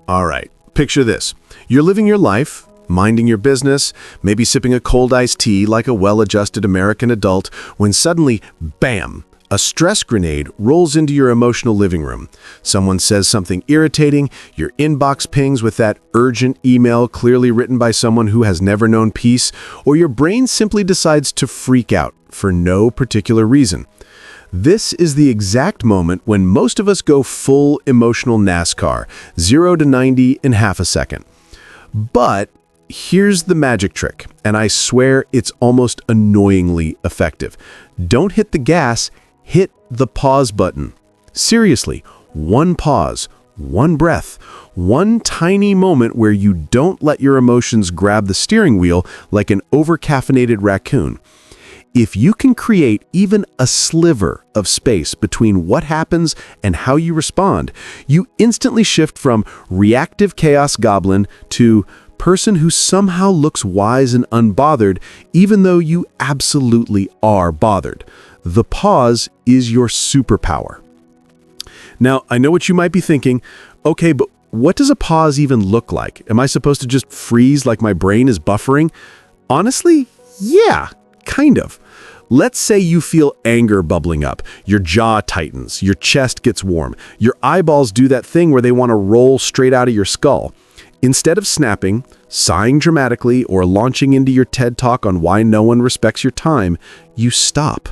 All right, picture this. You're living your life, minding your business, maybe sipping a cold iced tea like a well-adjusted American adult, when suddenly, bam, a stress grenade rolls into your emotional living room. Someone says something irritating, your inbox pings with that urgent email clearly written by someone who has never known peace, or your brain simply decides to freak out for no particular reason. This is the exact moment when most of us go full emotional NASCAR, 0 to 90 in half a second. But here's the magic trick, and I swear it's almost annoyingly effective. Don't hit the gas, hit the pause button. Seriously, one pause, one breath, one tiny moment where you don't let your emotions grab the steering wheel like an over-caffeinated raccoon. If you can create even a sliver of space between what happens and how you respond, you instantly shift from reactive chaos goblin to person who somehow looks wise and unbothered, even though you absolutely are bothered. The pause is your superpower. Now, I know what you might be thinking. Okay, but what does a pause even look like? Am I supposed to just freeze like my brain is buffering? Honestly, yeah, kind of. Let's say you feel anger bubbling up, your jaw tightens, your chest gets warm, your eyeballs do that thing where they want to roll straight out of your skull. Instead of snapping, sighing dramatically, or launching into your TED Talk on why no one respects your time, you stop.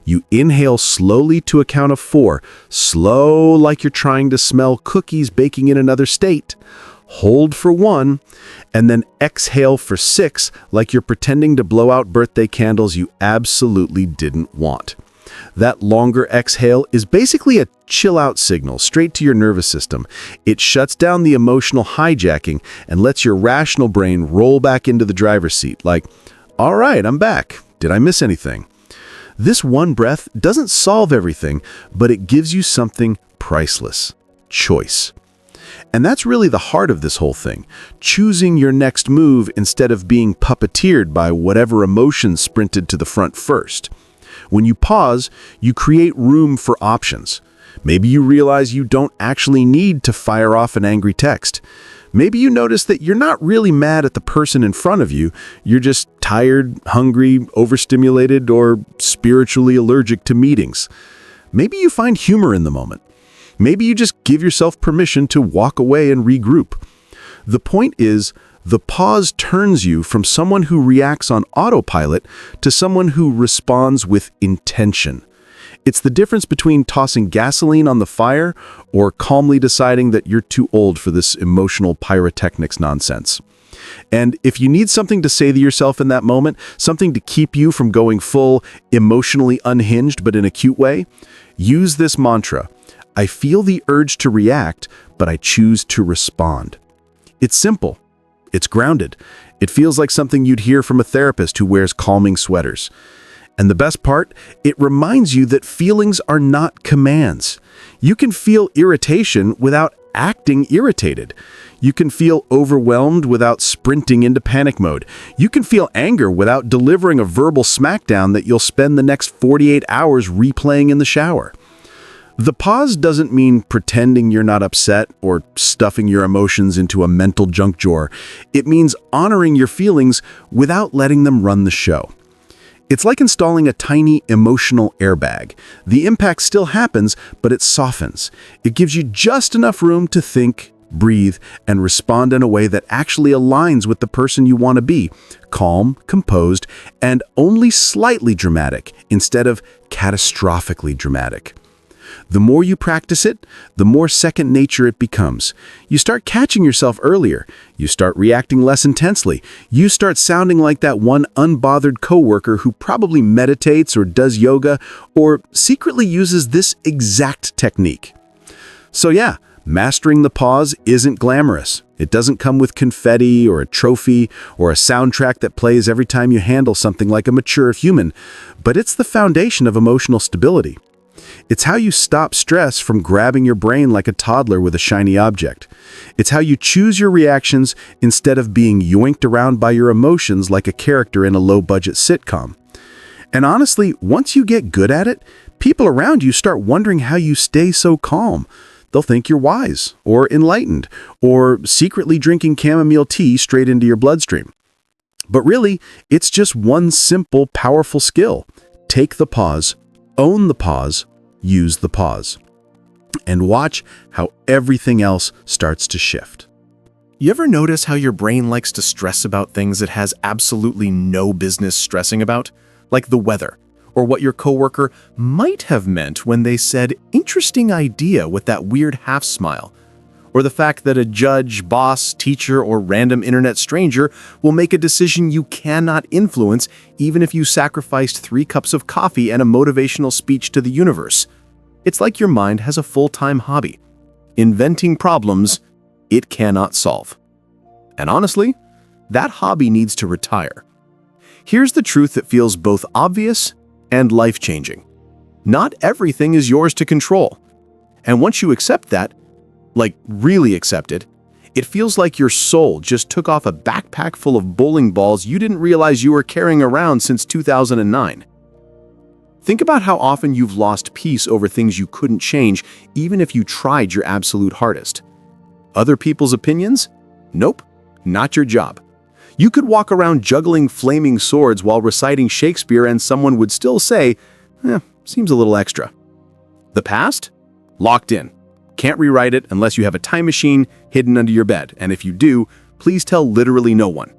You inhale slowly to a count of 4, slow like you're trying to smell cookies baking in another state. Hold for 1, and then exhale for 6 like you're pretending to blow out birthday candles you absolutely didn't want. That longer exhale is basically a chill-out signal straight to your nervous system. It shuts down the emotional hijacking and lets your rational brain roll back into the driver's seat like, all right, I'm back. Did I miss anything? This one breath doesn't solve everything, but it gives you something priceless: choice. And that's really the heart of this whole thing, choosing your next move instead of being puppeteered by whatever emotion sprinted to the front first. When you pause, you create room for options. Maybe you realize you don't actually need to fire off an angry text. Maybe you notice that you're not really mad at the person in front of you, you're just tired, hungry, overstimulated, or spiritually allergic to meetings. Maybe you find humor in the moment. Maybe you just give yourself permission to walk away and regroup. The point is, the pause turns you from someone who reacts on autopilot to someone who responds with intention. It's the difference between tossing gasoline on the fire or calmly deciding that you're too old for this emotional pyrotechnics nonsense. And if you need something to say to yourself in that moment, something to keep you from going full emotionally unhinged but in a cute way, use this mantra. I feel the urge to react, but I choose to respond. It's simple. It's grounded. It feels like something you'd hear from a therapist who wears calming sweaters. And the best part, it reminds you that feelings are not commands. You can feel irritation without acting irritated. You can feel overwhelmed without sprinting into panic mode. You can feel anger without delivering a verbal smackdown that you'll spend the next 48 hours replaying in the shower. The pause doesn't mean pretending you're not upset or stuffing your emotions into a mental junk drawer. It means honoring your feelings without letting them run the show. It's like installing a tiny emotional airbag. The impact still happens, but it softens. It gives you just enough room to think, breathe, and respond in a way that actually aligns with the person you want to be. Calm, composed, and only slightly dramatic instead of catastrophically dramatic. The more you practice it, the more second nature it becomes. You start catching yourself earlier. You start reacting less intensely. You start sounding like that one unbothered coworker who probably meditates or does yoga or secretly uses this exact technique. So yeah, mastering the pause isn't glamorous. It doesn't come with confetti or a trophy or a soundtrack that plays every time you handle something like a mature human, but it's the foundation of emotional stability. It's how you stop stress from grabbing your brain like a toddler with a shiny object. It's how you choose your reactions instead of being yoinked around by your emotions like a character in a low-budget sitcom. And honestly, once you get good at it, people around you start wondering how you stay so calm. they'll think you're wise or enlightened or secretly drinking chamomile tea straight into your bloodstream. But really, it's just one simple, powerful skill. Take the pause, own the pause, use the pause. And watch how everything else starts to shift. You ever notice how your brain likes to stress about things it has absolutely no business stressing about? Like the weather, or what your coworker might have meant when they said, "interesting idea," with that weird half smile. Or the fact that a judge, boss, teacher, or random internet stranger will make a decision you cannot influence even if you sacrificed 3 cups of coffee and a motivational speech to the universe. It's like your mind has a full-time hobby, inventing problems it cannot solve. And honestly, that hobby needs to retire. Here's the truth that feels both obvious and life-changing. Not everything is yours to control. And once you accept that, like really accept it, it feels like your soul just took off a backpack full of bowling balls you didn't realize you were carrying around since 2009. Think about how often you've lost peace over things you couldn't change, even if you tried your absolute hardest. Other people's opinions? Nope, not your job. You could walk around juggling flaming swords while reciting Shakespeare and someone would still say, seems a little extra. The past? Locked in. Can't rewrite it unless you have a time machine hidden under your bed, and if you do, please tell literally no one.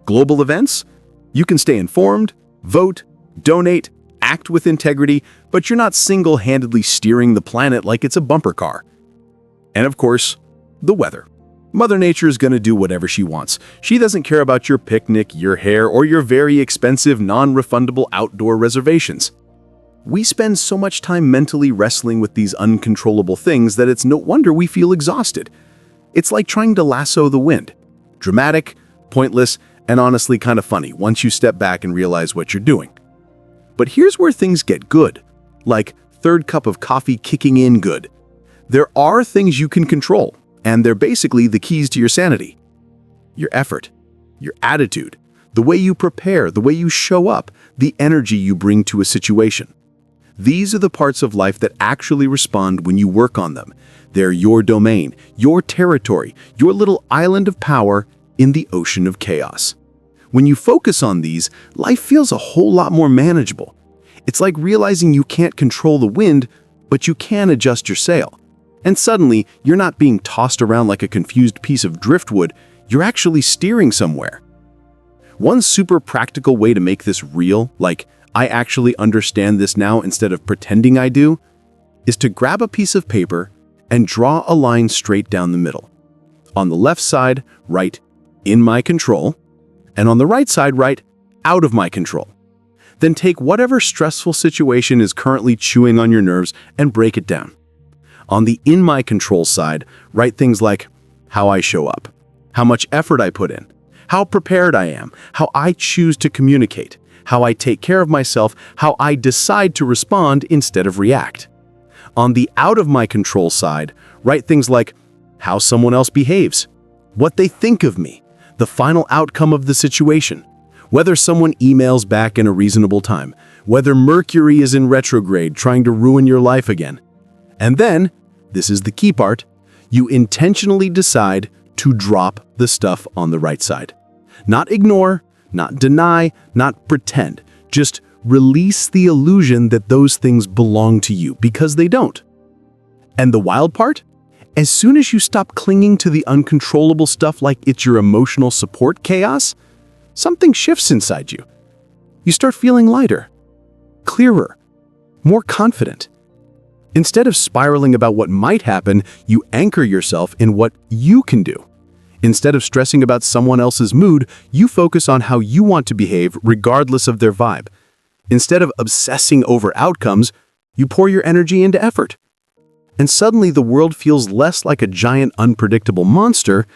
Global events? You can stay informed, vote, donate, act with integrity, but you're not single-handedly steering the planet like it's a bumper car. And of course, the weather. Mother Nature is going to do whatever she wants. She doesn't care about your picnic, your hair, or your very expensive, non-refundable outdoor reservations. We spend so much time mentally wrestling with these uncontrollable things that it's no wonder we feel exhausted. It's like trying to lasso the wind. Dramatic, pointless, and honestly kind of funny once you step back and realize what you're doing. But here's where things get good, like third cup of coffee kicking in good. There are things you can control, and they're basically the keys to your sanity. Your effort, your attitude, the way you prepare, the way you show up, the energy you bring to a situation. These are the parts of life that actually respond when you work on them. They're your domain, your territory, your little island of power in the ocean of chaos. When you focus on these, life feels a whole lot more manageable. It's like realizing you can't control the wind, but you can adjust your sail. And suddenly, you're not being tossed around like a confused piece of driftwood, you're actually steering somewhere. One super practical way to make this real, like, I actually understand this now instead of pretending I do, is to grab a piece of paper and draw a line straight down the middle. On the left side, write, in my control, and on the right side, write, out of my control. Then take whatever stressful situation is currently chewing on your nerves and break it down. On the in my control side, write things like how I show up, how much effort I put in, how prepared I am, how I choose to communicate, how I take care of myself, how I decide to respond instead of react. On the out of my control side, write things like how someone else behaves, what they think of me, the final outcome of the situation, whether someone emails back in a reasonable time, whether Mercury is in retrograde trying to ruin your life again. And then, this is the key part, you intentionally decide to drop the stuff on the right side. Not ignore, not deny, not pretend. Just release the illusion that those things belong to you, because they don't. And the wild part? As soon as you stop clinging to the uncontrollable stuff like it's your emotional support chaos, something shifts inside you. You start feeling lighter, clearer, more confident. Instead of spiraling about what might happen, you anchor yourself in what you can do. Instead of stressing about someone else's mood, you focus on how you want to behave regardless of their vibe. Instead of obsessing over outcomes, you pour your energy into effort. And suddenly the world feels less like a giant unpredictable monster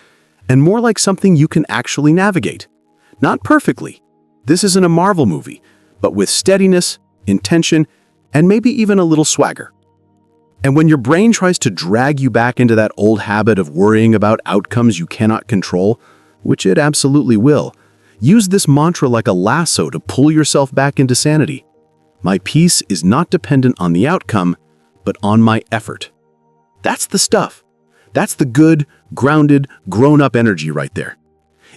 and more like something you can actually navigate. Not perfectly. This isn't a Marvel movie, but with steadiness, intention, and maybe even a little swagger. And when your brain tries to drag you back into that old habit of worrying about outcomes you cannot control, which it absolutely will, use this mantra like a lasso to pull yourself back into sanity. My peace is not dependent on the outcome, but on my effort. That's the stuff. That's the good, grounded, grown-up energy right there.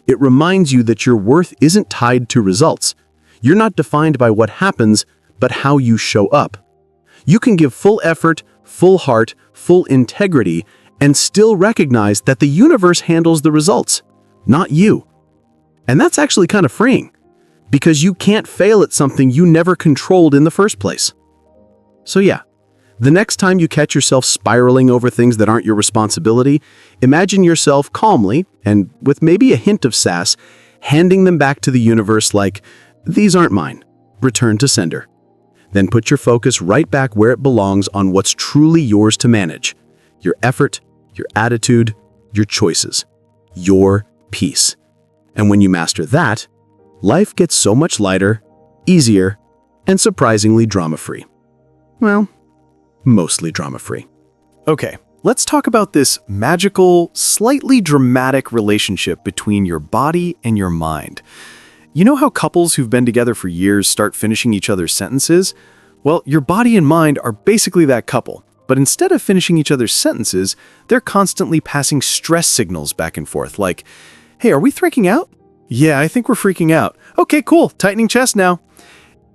It reminds you that your worth isn't tied to results. You're not defined by what happens, but how you show up. You can give full effort, full heart, full integrity, and still recognize that the universe handles the results, not you. And that's actually kind of freeing, because you can't fail at something you never controlled in the first place. So yeah, the next time you catch yourself spiraling over things that aren't your responsibility, imagine yourself calmly, and with maybe a hint of sass, handing them back to the universe like, "These aren't mine. Return to sender." Then put your focus right back where it belongs on what's truly yours to manage. Your effort, your attitude, your choices, your peace. And when you master that, life gets so much lighter, easier, and surprisingly drama-free. Well, mostly drama-free. Okay, let's talk about this magical, slightly dramatic relationship between your body and your mind. You know how couples who've been together for years start finishing each other's sentences? Well, your body and mind are basically that couple. But instead of finishing each other's sentences, they're constantly passing stress signals back and forth, like, "Hey, are we freaking out? Yeah, I think we're freaking out. Okay, cool, tightening chest now."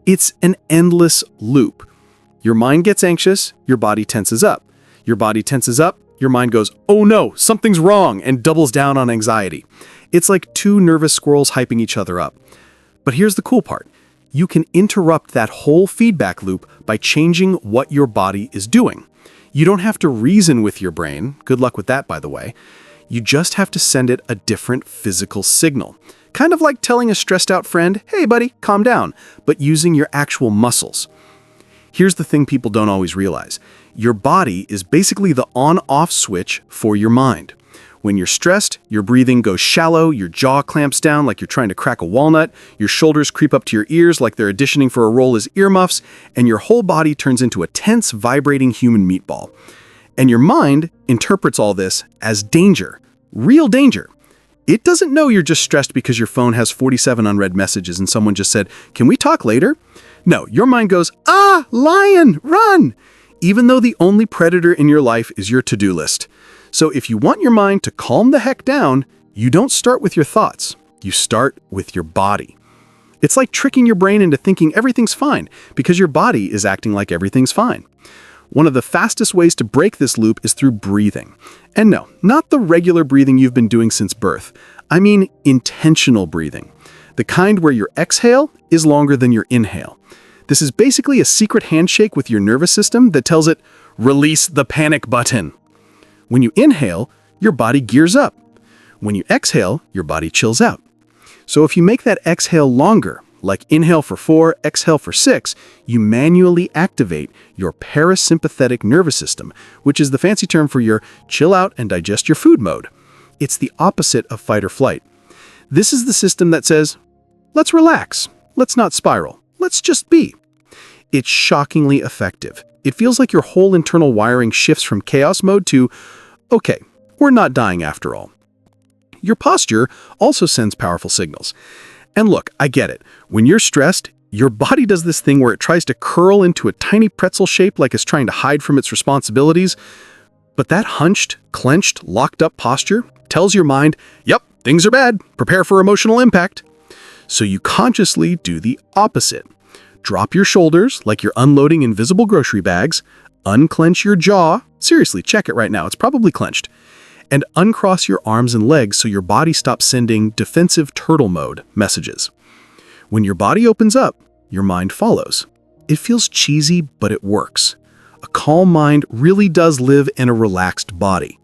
It's an endless loop. Your mind gets anxious, your body tenses up. Your body tenses up, your mind goes, "Oh no, something's wrong," and doubles down on anxiety. It's like two nervous squirrels hyping each other up. But here's the cool part. You can interrupt that whole feedback loop by changing what your body is doing. You don't have to reason with your brain. Good luck with that, by the way. You just have to send it a different physical signal. Kind of like telling a stressed out friend, "Hey buddy, calm down," but using your actual muscles. Here's the thing people don't always realize. Your body is basically the on-off switch for your mind. When you're stressed, your breathing goes shallow, your jaw clamps down like you're trying to crack a walnut, your shoulders creep up to your ears like they're auditioning for a role as earmuffs, and your whole body turns into a tense, vibrating human meatball. And your mind interprets all this as danger, real danger. It doesn't know you're just stressed because your phone has 47 unread messages and someone just said, "Can we talk later?" No, your mind goes, "Ah, lion, run!" Even though the only predator in your life is your to-do list. So if you want your mind to calm the heck down, you don't start with your thoughts. You start with your body. It's like tricking your brain into thinking everything's fine because your body is acting like everything's fine. One of the fastest ways to break this loop is through breathing. And no, not the regular breathing you've been doing since birth. I mean intentional breathing. The kind where your exhale is longer than your inhale. This is basically a secret handshake with your nervous system that tells it, "Release the panic button." When you inhale, your body gears up. When you exhale, your body chills out. So if you make that exhale longer, like inhale for 4, exhale for 6, you manually activate your parasympathetic nervous system, which is the fancy term for your chill out and digest your food mode. It's the opposite of fight or flight. This is the system that says, "Let's relax, let's not spiral, let's just be." It's shockingly effective. It feels like your whole internal wiring shifts from chaos mode to, "Okay, we're not dying after all." Your posture also sends powerful signals. And look, I get it. When you're stressed, your body does this thing where it tries to curl into a tiny pretzel shape like it's trying to hide from its responsibilities. But that hunched, clenched, locked up posture tells your mind, "Yep, things are bad. Prepare for emotional impact." So you consciously do the opposite. Drop your shoulders like you're unloading invisible grocery bags, unclench your jaw, seriously, check it right now, it's probably clenched, and uncross your arms and legs so your body stops sending defensive turtle mode messages. When your body opens up, your mind follows. It feels cheesy, but it works. A calm mind really does live in a relaxed body.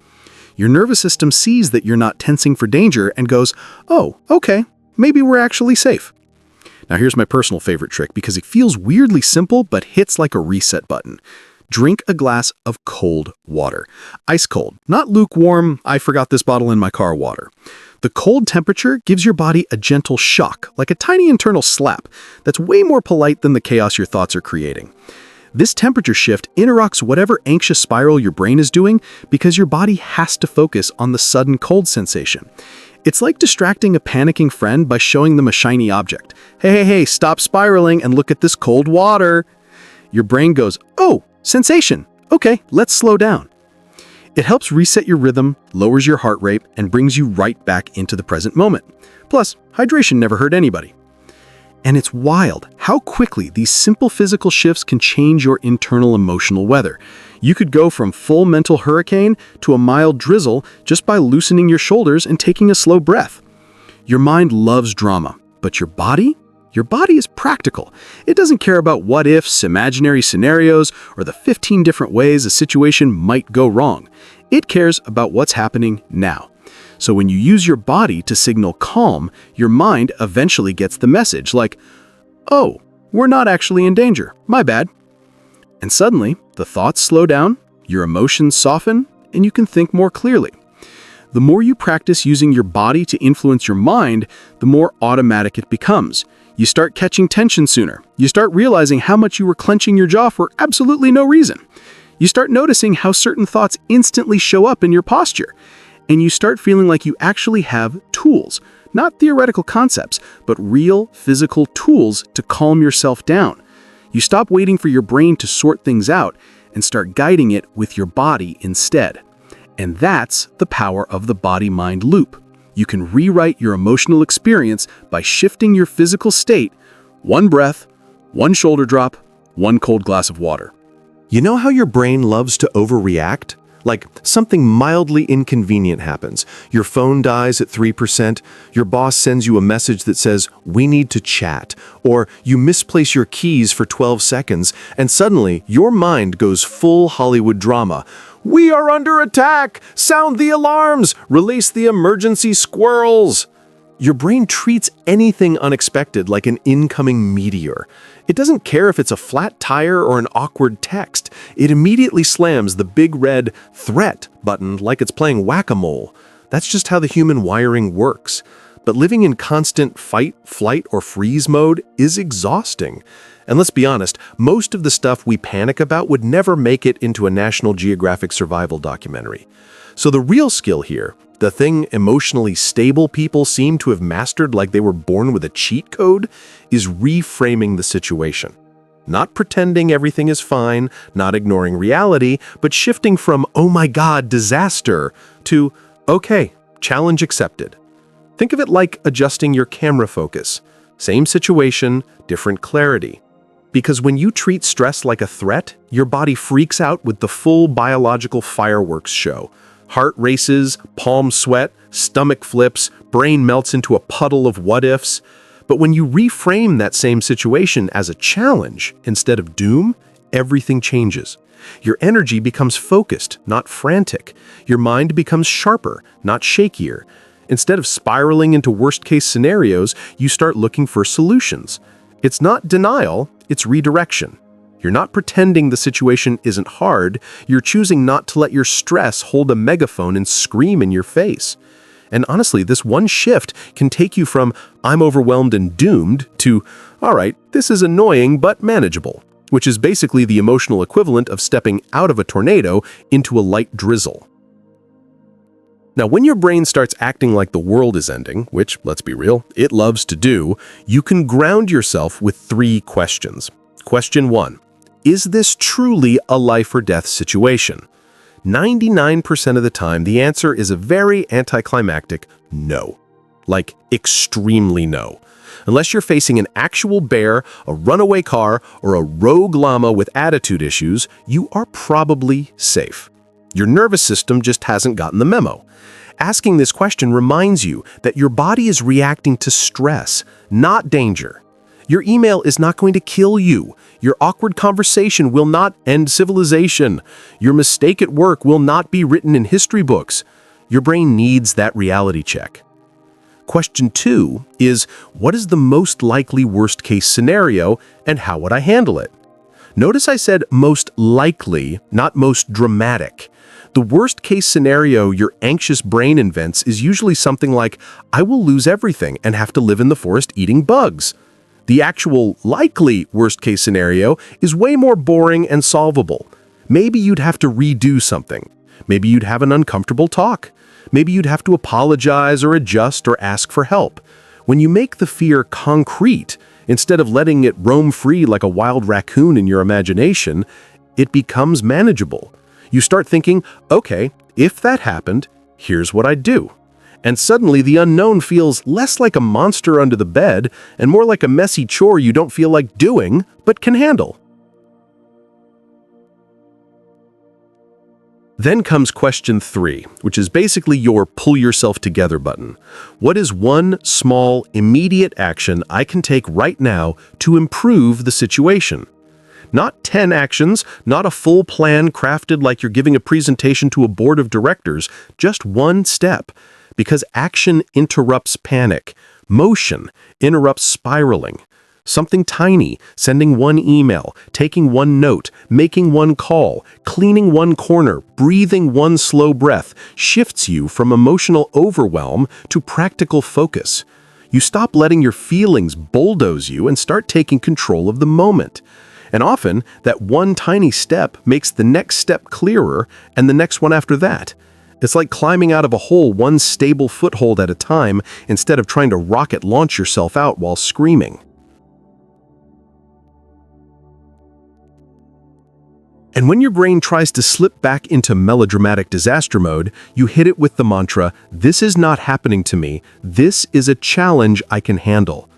Your nervous system sees that you're not tensing for danger and goes, "Oh, okay, maybe we're actually safe." Now here's my personal favorite trick because it feels weirdly simple but hits like a reset button. Drink a glass of cold water. Ice cold, not lukewarm, "I forgot this bottle in my car" water. The cold temperature gives your body a gentle shock, like a tiny internal slap, that's way more polite than the chaos your thoughts are creating. This temperature shift interrupts whatever anxious spiral your brain is doing because your body has to focus on the sudden cold sensation. It's like distracting a panicking friend by showing them a shiny object. Hey, stop spiraling and look at this cold water." Your brain goes, "Oh, sensation. Okay, let's slow down." It helps reset your rhythm, lowers your heart rate, and brings you right back into the present moment. Plus, hydration never hurt anybody. And it's wild how quickly these simple physical shifts can change your internal emotional weather. You could go from full mental hurricane to a mild drizzle just by loosening your shoulders and taking a slow breath. Your mind loves drama, but your body? Your body is practical. It doesn't care about what-ifs, imaginary scenarios, or the 15 different ways a situation might go wrong. It cares about what's happening now. So when you use your body to signal calm, your mind eventually gets the message like, "Oh, we're not actually in danger. My bad." And suddenly, the thoughts slow down, your emotions soften, and you can think more clearly. The more you practice using your body to influence your mind, the more automatic it becomes. You start catching tension sooner. You start realizing how much you were clenching your jaw for absolutely no reason. You start noticing how certain thoughts instantly show up in your posture. And you start feeling like you actually have tools, not theoretical concepts, but real physical tools to calm yourself down. You stop waiting for your brain to sort things out and start guiding it with your body instead. And that's the power of the body-mind loop. You can rewrite your emotional experience by shifting your physical state, one breath, one shoulder drop, one cold glass of water. You know how your brain loves to overreact? Like something mildly inconvenient happens. Your phone dies at 3%, your boss sends you a message that says, "We need to chat," or you misplace your keys for 12 seconds, and suddenly your mind goes full Hollywood drama. "We are under attack! Sound the alarms! Release the emergency squirrels!" Your brain treats anything unexpected like an incoming meteor. It doesn't care if it's a flat tire or an awkward text. It immediately slams the big red "threat" button like it's playing whack-a-mole. That's just how the human wiring works. But living in constant fight, flight, or freeze mode is exhausting. And let's be honest, most of the stuff we panic about would never make it into a National Geographic survival documentary. So the real skill here, the thing emotionally stable people seem to have mastered like they were born with a cheat code, is reframing the situation. Not pretending everything is fine, not ignoring reality, but shifting from "oh my god, disaster" to "okay, challenge accepted." Think of it like adjusting your camera focus. Same situation, different clarity. Because when you treat stress like a threat, your body freaks out with the full biological fireworks show. Heart races, palms sweat, stomach flips, brain melts into a puddle of what-ifs. But when you reframe that same situation as a challenge instead of doom, everything changes. Your energy becomes focused, not frantic. Your mind becomes sharper, not shakier. Instead of spiraling into worst-case scenarios, you start looking for solutions. It's not denial, it's redirection. You're not pretending the situation isn't hard, you're choosing not to let your stress hold a megaphone and scream in your face. And honestly, this one shift can take you from "I'm overwhelmed and doomed" to "all right, this is annoying but manageable," which is basically the emotional equivalent of stepping out of a tornado into a light drizzle. Now, when your brain starts acting like the world is ending, which, let's be real, it loves to do, you can ground yourself with 3 questions. Question 1. Is this truly a life or death situation? 99% of the time, the answer is a very anticlimactic no. Like, extremely no. Unless you're facing an actual bear, a runaway car, or a rogue llama with attitude issues, you are probably safe. Your nervous system just hasn't gotten the memo. Asking this question reminds you that your body is reacting to stress, not danger. Your email is not going to kill you. Your awkward conversation will not end civilization. Your mistake at work will not be written in history books. Your brain needs that reality check. Question 2 is, what is the most likely worst-case scenario, and how would I handle it? Notice I said most likely, not most dramatic. The worst-case scenario your anxious brain invents is usually something like, I will lose everything and have to live in the forest eating bugs. The actual likely worst-case scenario is way more boring and solvable. Maybe you'd have to redo something. Maybe you'd have an uncomfortable talk. Maybe you'd have to apologize or adjust or ask for help. When you make the fear concrete, instead of letting it roam free like a wild raccoon in your imagination, it becomes manageable. You start thinking, okay, If that happened, here's what I'd do. And suddenly the unknown feels less like a monster under the bed and more like a messy chore you don't feel like doing, but can handle. Then comes question 3, which is basically your pull yourself together button. What is one small, immediate action I can take right now to improve the situation? Not 10 actions, not a full plan crafted like you're giving a presentation to a board of directors, just one step. Because action interrupts panic. Motion interrupts spiraling. Something tiny, sending one email, taking one note, making one call, cleaning one corner, breathing one slow breath, shifts you from emotional overwhelm to practical focus. You stop letting your feelings bulldoze you and start taking control of the moment. And often, that one tiny step makes the next step clearer and the next one after that. It's like climbing out of a hole one stable foothold at a time instead of trying to rocket launch yourself out while screaming. And when your brain tries to slip back into melodramatic disaster mode, you hit it with the mantra, "This is not happening to me. This is a challenge I can handle."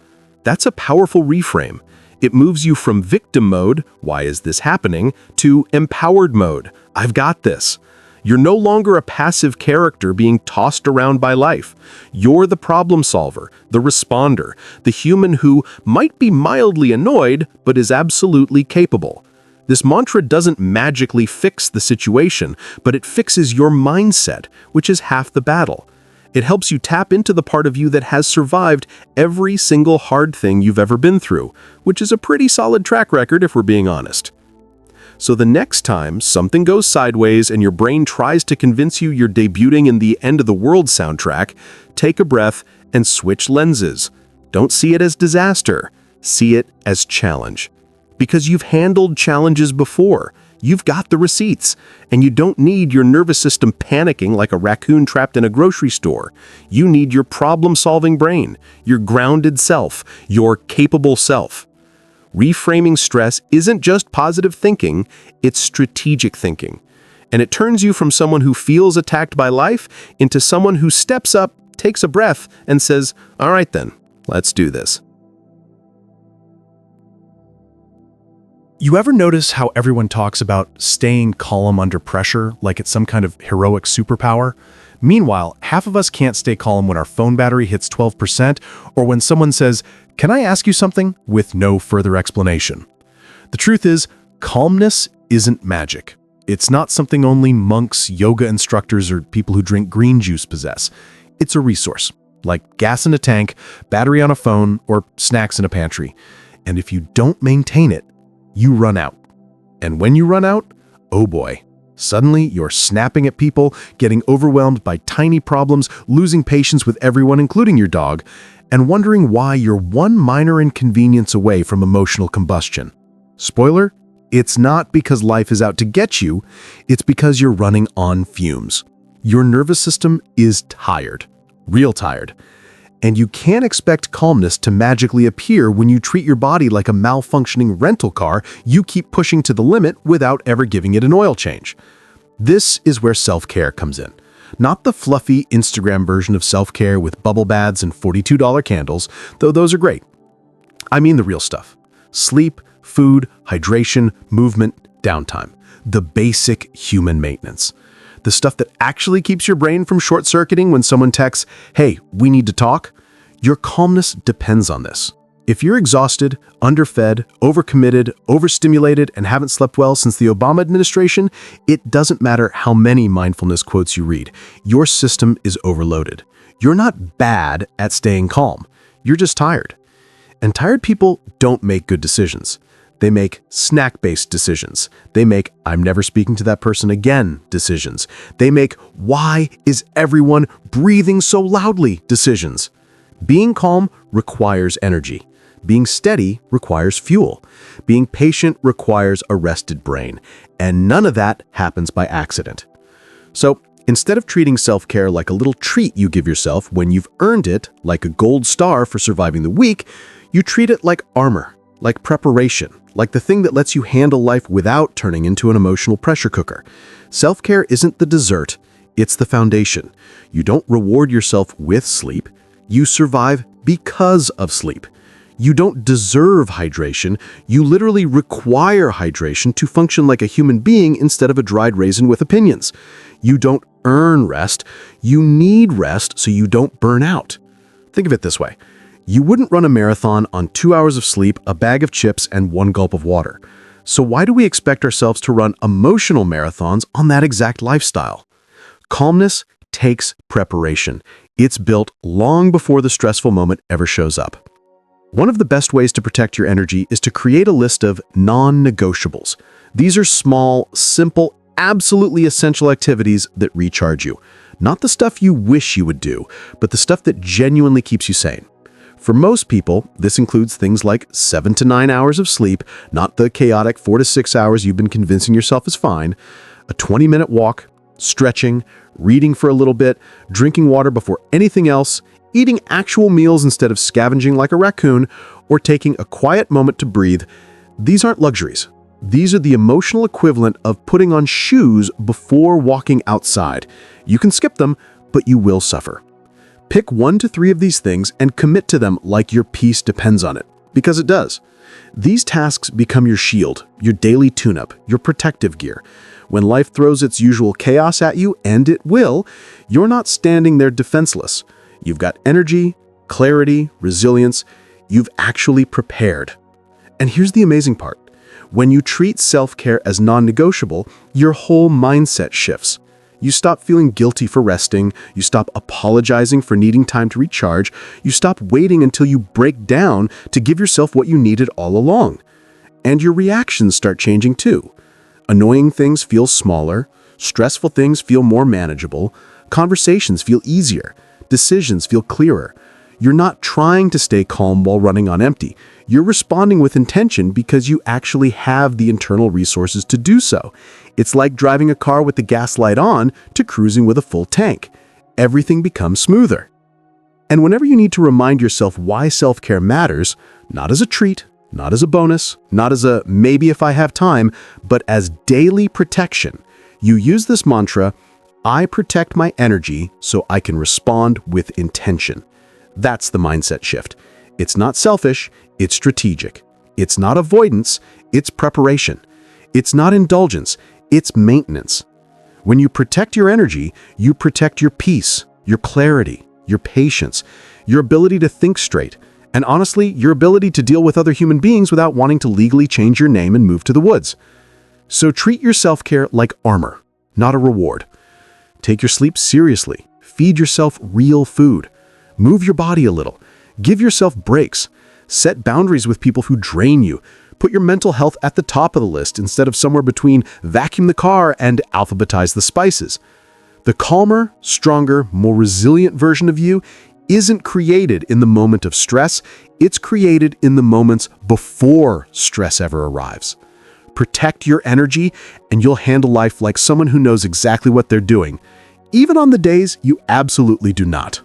That's a powerful reframe. It moves you from victim mode, "Why is this happening?" to empowered mode, "I've got this." You're no longer a passive character being tossed around by life. You're the problem solver, the responder, the human who might be mildly annoyed, but is absolutely capable. This mantra doesn't magically fix the situation, but it fixes your mindset, which is half the battle. It helps you tap into the part of you that has survived every single hard thing you've ever been through, which is a pretty solid track record if we're being honest. So the next time something goes sideways and your brain tries to convince you you're debuting in the end of the world soundtrack, take a breath and switch lenses. Don't see it as disaster. See it as challenge. Because you've handled challenges before. You've got the receipts, and you don't need your nervous system panicking like a raccoon trapped in a grocery store. You need your problem-solving brain, your grounded self, your capable self. Reframing stress isn't just positive thinking, it's strategic thinking. And it turns you from someone who feels attacked by life into someone who steps up, takes a breath, and says, "All right then, let's do this." You ever notice how everyone talks about staying calm under pressure like it's some kind of heroic superpower? Meanwhile, half of us can't stay calm when our phone battery hits 12% or when someone says, "Can I ask you something?" with no further explanation. The truth is, calmness isn't magic. It's not something only monks, yoga instructors, or people who drink green juice possess. It's a resource, like gas in a tank, battery on a phone, or snacks in a pantry. And if you don't maintain it, you run out. And when you run out, oh boy, suddenly you're snapping at people, getting overwhelmed by tiny problems, losing patience with everyone, including your dog, and wondering why you're one minor inconvenience away from emotional combustion. Spoiler, it's not because life is out to get you, it's because you're running on fumes. Your nervous system is tired, real tired. And you can't expect calmness to magically appear when you treat your body like a malfunctioning rental car you keep pushing to the limit without ever giving it an oil change. This is where self-care comes in. Not the fluffy Instagram version of self-care with bubble baths and $42 candles, though those are great. I mean the real stuff. Sleep, food, hydration, movement, downtime. The basic human maintenance. The stuff that actually keeps your brain from short-circuiting when someone texts, "Hey, we need to talk." Your calmness depends on this. If you're exhausted, underfed, overcommitted, overstimulated, and haven't slept well since the Obama administration, it doesn't matter how many mindfulness quotes you read. Your system is overloaded. You're not bad at staying calm. You're just tired. And tired people don't make good decisions. They make snack-based decisions. They make "I'm never speaking to that person again" decisions. They make "Why is everyone breathing so loudly" decisions. Being calm requires energy. Being steady requires fuel. Being patient requires a rested brain. And none of that happens by accident. So instead of treating self-care like a little treat you give yourself when you've earned it, like a gold star for surviving the week, you treat it like armor, like preparation, like the thing that lets you handle life without turning into an emotional pressure cooker. Self-care isn't the dessert, It's the foundation. You don't reward yourself with sleep. You survive because of sleep. You don't deserve hydration. You literally require hydration to function like a human being instead of a dried raisin with opinions. You don't earn rest. You need rest so you don't burn out. Think of it this way. You wouldn't run a marathon on 2 hours of sleep, a bag of chips, and 1 gulp of water. So why do we expect ourselves to run emotional marathons on that exact lifestyle? Calmness takes preparation. It's built long before the stressful moment ever shows up. One of the best ways to protect your energy is to create a list of non-negotiables. These are small, simple, absolutely essential activities that recharge you. Not the stuff you wish you would do, but the stuff that genuinely keeps you sane. For most people, this includes things like 7 to 9 hours of sleep, not the chaotic 4 to 6 hours you've been convincing yourself is fine, a 20-minute walk, stretching, reading for a little bit, drinking water before anything else, eating actual meals instead of scavenging like a raccoon, or taking a quiet moment to breathe. These aren't luxuries. These are the emotional equivalent of putting on shoes before walking outside. You can skip them, but you will suffer. Pick 1 to 3 of these things and commit to them like your peace depends on it, because it does. These tasks become your shield, your daily tune-up, your protective gear. When life throws its usual chaos at you, and it will, you're not standing there defenseless. You've got energy, clarity, resilience. You've actually prepared. And here's the amazing part. When you treat self-care as non-negotiable, your whole mindset shifts. You stop feeling guilty for resting. You stop apologizing for needing time to recharge. You stop waiting until you break down to give yourself what you needed all along. And your reactions start changing too. Annoying things feel smaller. Stressful things feel more manageable. Conversations feel easier. Decisions feel clearer. You're not trying to stay calm while running on empty. You're responding with intention because you actually have the internal resources to do so. It's like driving a car with the gas light on to cruising with a full tank. Everything becomes smoother. And whenever you need to remind yourself why self-care matters, not as a treat, not as a bonus, not as a maybe if I have time, but as daily protection, you use this mantra, I protect my energy so I can respond with intention. That's the mindset shift. It's not selfish, it's strategic. It's not avoidance, it's preparation. It's not indulgence, it's maintenance. When you protect your energy, you protect your peace, your clarity, your patience, your ability to think straight, and honestly, your ability to deal with other human beings without wanting to legally change your name and move to the woods. So treat your self-care like armor, not a reward. Take your sleep seriously. Feed yourself real food. Move your body a little. Give yourself breaks. Set boundaries with people who drain you. Put your mental health at the top of the list instead of somewhere between vacuum the car and alphabetize the spices. The calmer, stronger, more resilient version of you isn't created in the moment of stress. It's created in the moments before stress ever arrives. Protect your energy, and you'll handle life like someone who knows exactly what they're doing, even on the days you absolutely do not.